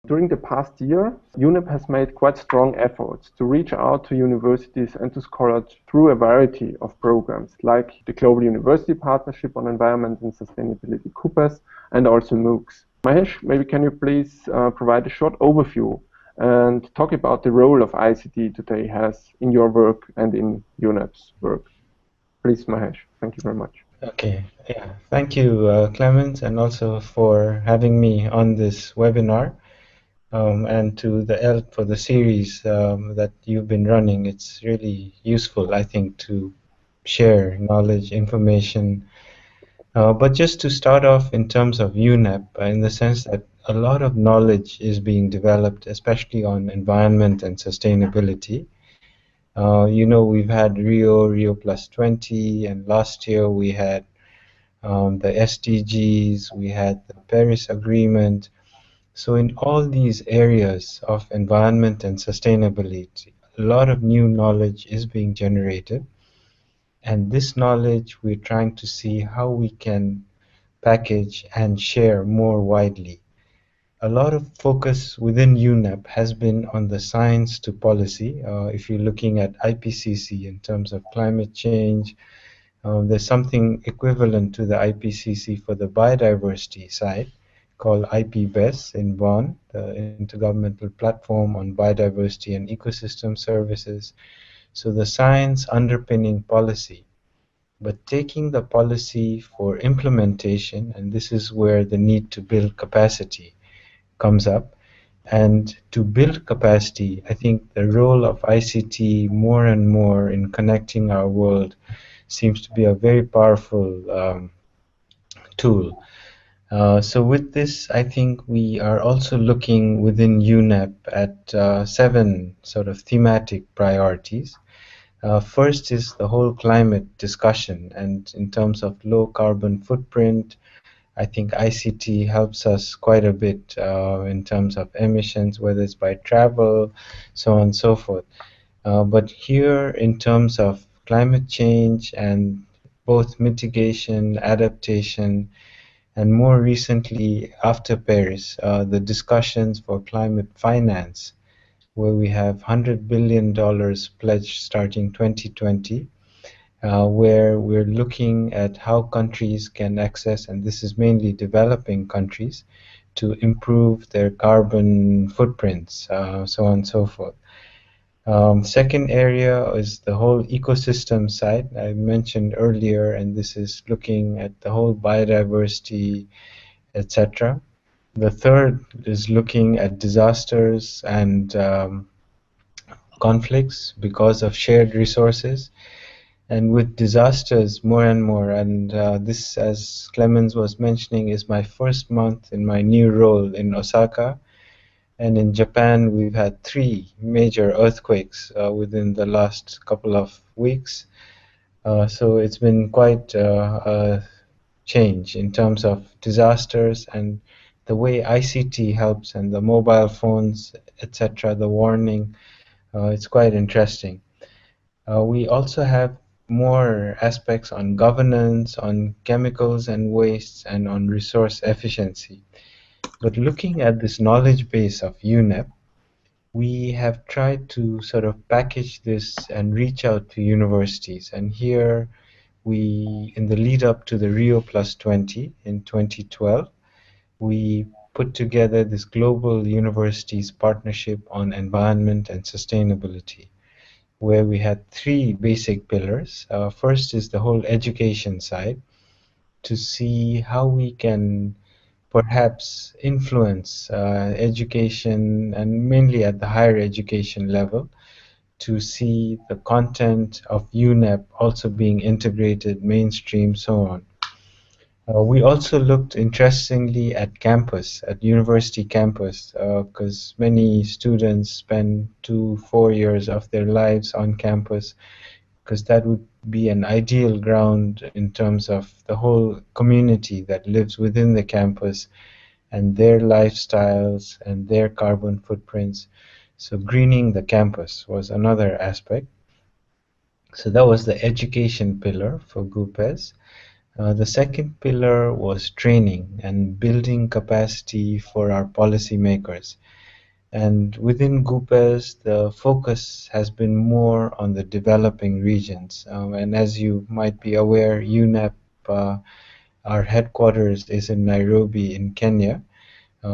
During the past year, UNEP has made quite strong efforts to reach out to universities and to scholars through a variety of programs, like the Global University Partnership on Environment and Sustainability, GUPES, and also MOOCs. Mahesh, maybe can you please provide a short overview and talk about the role of ICT today has in your work and in UNEP's work? Please, Mahesh. Thank you very much. Okay, yeah, thank you, Clemens, and also for having me on this webinar, and to the ELT for the series that you've been running. It's really useful, I think, to share knowledge, information. But just to start off in terms of UNEP, in the sense that a lot of knowledge is being developed, especially on environment and sustainability. We've had Rio Plus 20, and last year we had the SDGs, we had the Paris Agreement. So in all these areas of environment and sustainability, a lot of new knowledge is being generated. And this knowledge, we're trying to see how we can package and share more widely. A lot of focus within UNEP has been on the science to policy. If you're looking at IPCC in terms of climate change, there's something equivalent to the IPCC for the biodiversity side called IPBES in Bonn, the Intergovernmental Platform on Biodiversity and Ecosystem Services. So the science underpinning policy, but taking the policy for implementation, and this is where the need to build capacity comes up. And to build capacity, I think the role of ICT more and more in connecting our world seems to be a very powerful tool. So with this, I think we are also looking within UNEP at 7 sort of thematic priorities. First is the whole climate discussion, and in terms of low carbon footprint, I think ICT helps us quite a bit in terms of emissions, whether it's by travel, so on and so forth. But here, in terms of climate change and both mitigation, adaptation, and more recently, after Paris, the discussions for climate finance, where we have $100 billion pledged starting 2020, where we're looking at how countries can access, and this is mainly developing countries, to improve their carbon footprints, so on and so forth. Second area is the whole ecosystem side I mentioned earlier, and this is looking at the whole biodiversity, etc. The third is looking at disasters and conflicts because of shared resources. And with disasters more and more, and this, as Clemens was mentioning, is my first month in my new role in Osaka. And in Japan, we've had 3 major earthquakes within the last couple of weeks. So it's been quite a change in terms of disasters and the way ICT helps, and the mobile phones, etc., the warning. It's quite interesting. We also have more aspects on governance, on chemicals and wastes, and on resource efficiency. But looking at this knowledge base of UNEP, we have tried to sort of package this and reach out to universities. And here we, in the lead up to the Rio Plus 20 in 2012, we put together this Global Universities Partnership on Environment and Sustainability, where we had 3 basic pillars. First is the whole education side, to see how we can perhaps influence education, and mainly at the higher education level, to see the content of UNEP also being integrated, mainstream, so on. We also looked interestingly at campus, at university campus, because many students spend 4 years of their lives on campus, because that would be an ideal ground in terms of the whole community that lives within the campus and their lifestyles and their carbon footprints. So greening the campus was another aspect. So that was the education pillar for GUPES. The second pillar was training and building capacity for our policymakers. And within GUPES, the focus has been more on the developing regions. And as you might be aware, UNEP, our headquarters is in Nairobi in Kenya.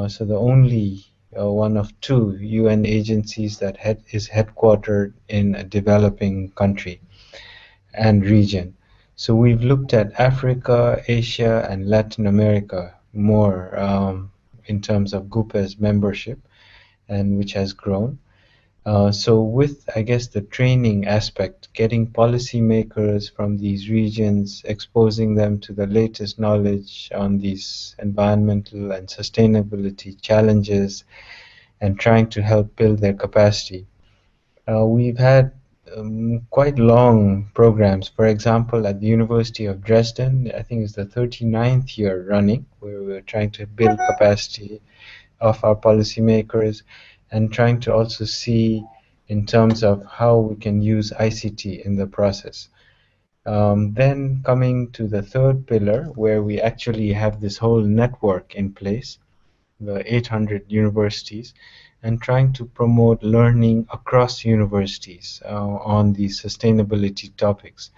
So the only one of two UN agencies that is headquartered in a developing country and region. So we've looked at Africa, Asia, and Latin America more in terms of GUPES membership, and which has grown. So with, I guess, the training aspect, getting policymakers from these regions, exposing them to the latest knowledge on these environmental and sustainability challenges, and trying to help build their capacity. We've had quite long programs. For example, at the University of Dresden, I think it's the 39th year running, where we're trying to build capacity of our policymakers and trying to also see in terms of how we can use ICT in the process. Then coming to the third pillar, where we actually have this whole network in place, the 800 universities, and trying to promote learning across universities on these sustainability topics.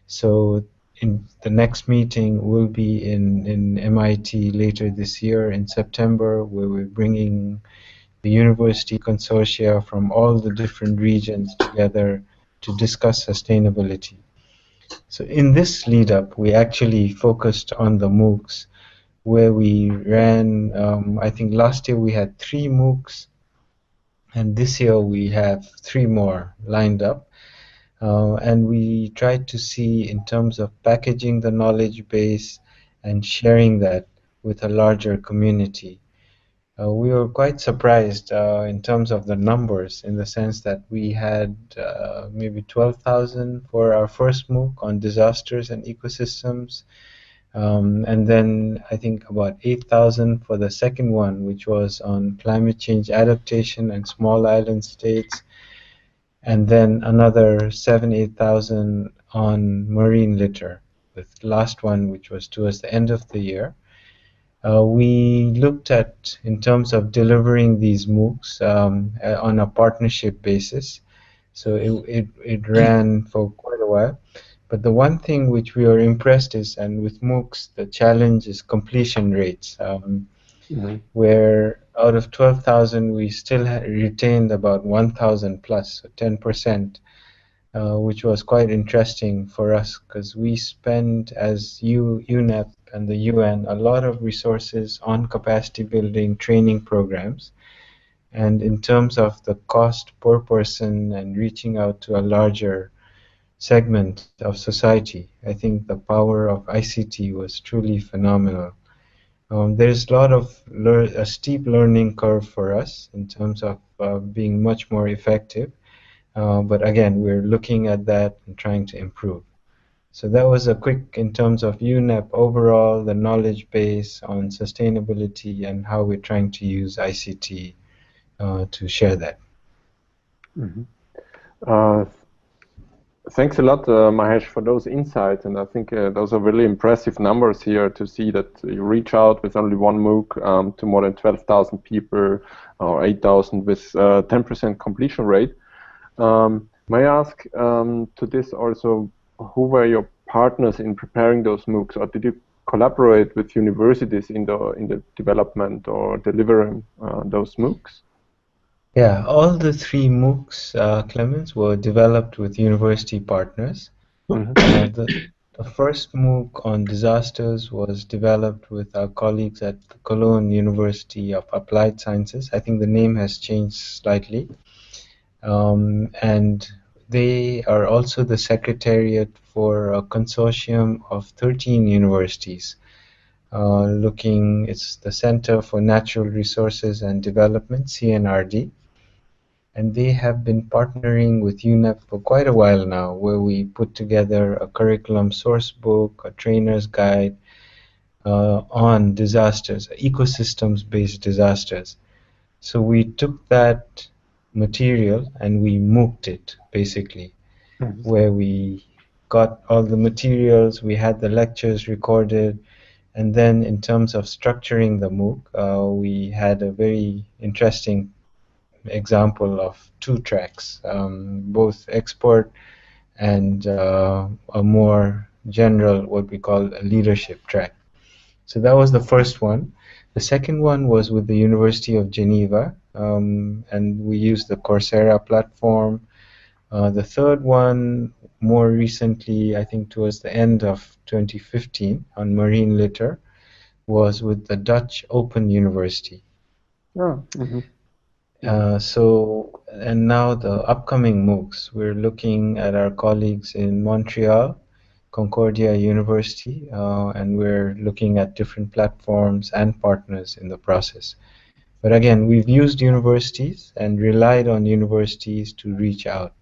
So in the next meeting will be in MIT later this year in September, where we're bringing the university consortia from all the different regions together to discuss sustainability. So in this lead up, we actually focused on the MOOCs, where we ran, I think last year we had 3 MOOCs, and this year we have 3 more lined up. And we tried to see in terms of packaging the knowledge base and sharing that with a larger community. We were quite surprised in terms of the numbers, in the sense that we had maybe 12,000 for our first MOOC on disasters and ecosystems, and then I think about 8,000 for the second one, which was on climate change adaptation and small island states, and then another 8,000 on marine litter, with the last one, which was towards the end of the year. We looked at, in terms of delivering these MOOCs on a partnership basis. So it ran for quite a while. But the one thing which we are impressed is, and with MOOCs, the challenge is completion rates, where out of 12,000, we still retained about 1,000 plus, so 10%, which was quite interesting for us, because we spend, as UNEP and the UN, a lot of resources on capacity building training programs. And in terms of the cost per person and reaching out to a larger segment of society, I think the power of ICT was truly phenomenal. There's a lot of a steep learning curve for us in terms of being much more effective. But again, we're looking at that and trying to improve. So that was a quick, in terms of UNEP overall, the knowledge base on sustainability and how we're trying to use ICT to share that. Thanks a lot, Mahesh, for those insights, and I think those are really impressive numbers here to see that you reach out with only one MOOC to more than 12,000 people, or 8,000 with 10% completion rate. May I ask to this also, who were your partners in preparing those MOOCs, or did you collaborate with universities in the development or delivering those MOOCs? Yeah, all the 3 MOOCs, Clemens, were developed with university partners. The first MOOC on disasters was developed with our colleagues at the Cologne University of Applied Sciences. I think the name has changed slightly. And they are also the secretariat for a consortium of 13 universities. It's the Center for Natural Resources and Development, CNRD. And they have been partnering with UNEP for quite a while now, where we put together a curriculum source book, a trainer's guide on disasters, ecosystems-based disasters. So we took that material and we MOOCed it, basically, where we got all the materials, we had the lectures recorded, and then in terms of structuring the MOOC, we had a very interesting example of two tracks, both export and a more general, what we call a leadership track. So that was the first one. The second one was with the University of Geneva, and we used the Coursera platform. The third one, more recently, I think towards the end of 2015, on marine litter, was with the Dutch Open University. Oh, And now the upcoming MOOCs, we're looking at our colleagues in Montreal, Concordia University, and we're looking at different platforms and partners in the process. But again, we've used universities and relied on universities to reach out